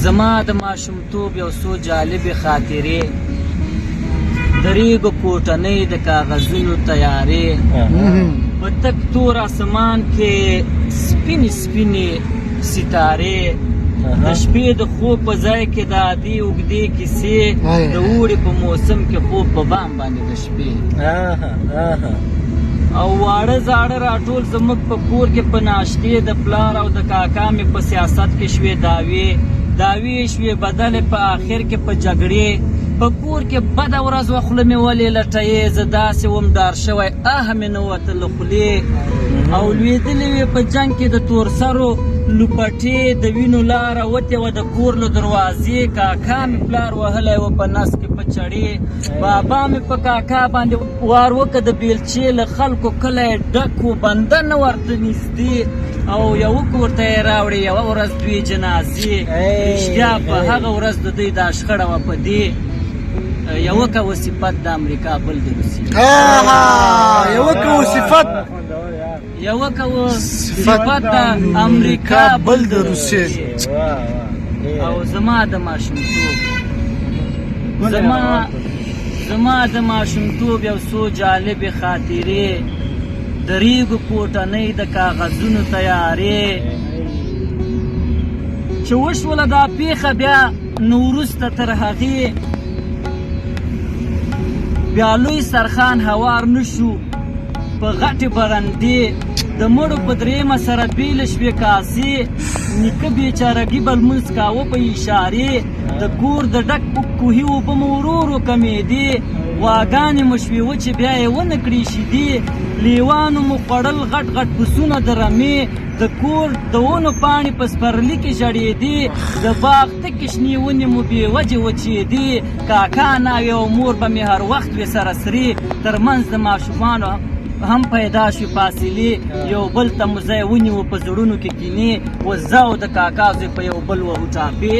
زما د ماشومتوب یو څو جالبې خاطرې د ریګو کوټنۍ د کاغذونو تیارې په تک تور اسمان کې سپینې سپینې ستارې د شپې د خوب په ځای کې د عادي اوږدې کیسې د اوړي په موسم کې خوب په بام باندې د شپې او واړه زاړه راټول زموږ په کور کې په ناشتې د پلار او د کاکا مې په سیاست کې شوې دعوې شوې بدلې په آخر کې په جګړې په کور کې بده ورځ وه خوله مې ولې لټیې زه داسې وم ډار شوی مې نه وته له خولې او لوېدلې وې په جنګ کې د تور سرو لوپټې د وینو لاره وتې وه د کور له دروازې کاکا مې پلار وهلی وه په نس کې په چړې بابا مې په کاکا باندې وار وکړه د بیلچې له خلکو کلی ډک و بنده نه ورته نږدې او یوه کور ته یې راوړې یوه ورځ دوې جنازې رښتیا په هغه ورځ د دوی دا شخړه وه په دې یوه کوه صفت د امریکا بل د روسیې یوه کوه صفت د امریکا بل د روسیې او زما د ماشومتوب یو څو جالبې خاطرې د ریګو کوټنۍ د کاغذونو تیارې چې وشوله دا پیښه بیا نو وروسته تر هغې بیا لوی سرخان هوار نه شو په غټې برندې د مړو په درېیمه سره بېله شوې کاسې نیکه بېچارګي به لمونځ کاوه په اشارې د کور د ډک کوهي اوبه مو ورو ورو کمېدې غواګانې مو شوې وچې بیا یې ونه کړې شیدې لیوانو مو خوړل غټ غټ پسونه د رمې د کور د ونو پاڼې په سپرلي کې ژړېدې د باغ تکې شنې ونې مو بې وجې وچېدې کاکا ناوې او مور به مې هر وخت وې سره سرې تر منځ د ماشومانو هم پیدا شوې فاصلې یو بل ته مو ځای ونیوه په زړونو کې کینې و زه او د کاکا زوی په یو بل وهو ټاپې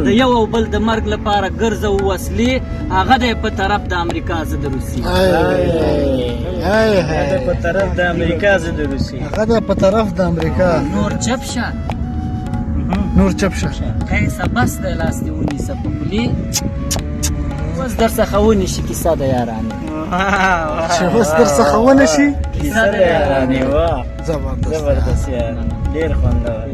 د یو او بل د مرګ لپاره ګرځو وسلې هغه دی په طرف د امریکا زه د روسیې په طرف د امریکا زه د روسیې نور چپ شه قیسه بس دی لاس دې ونیسه په خولې اوس در څخه ونیشي کیسه د یارانې چې اوس در څخه ونشي کیسه د یارانې زبردست ډېر خوندور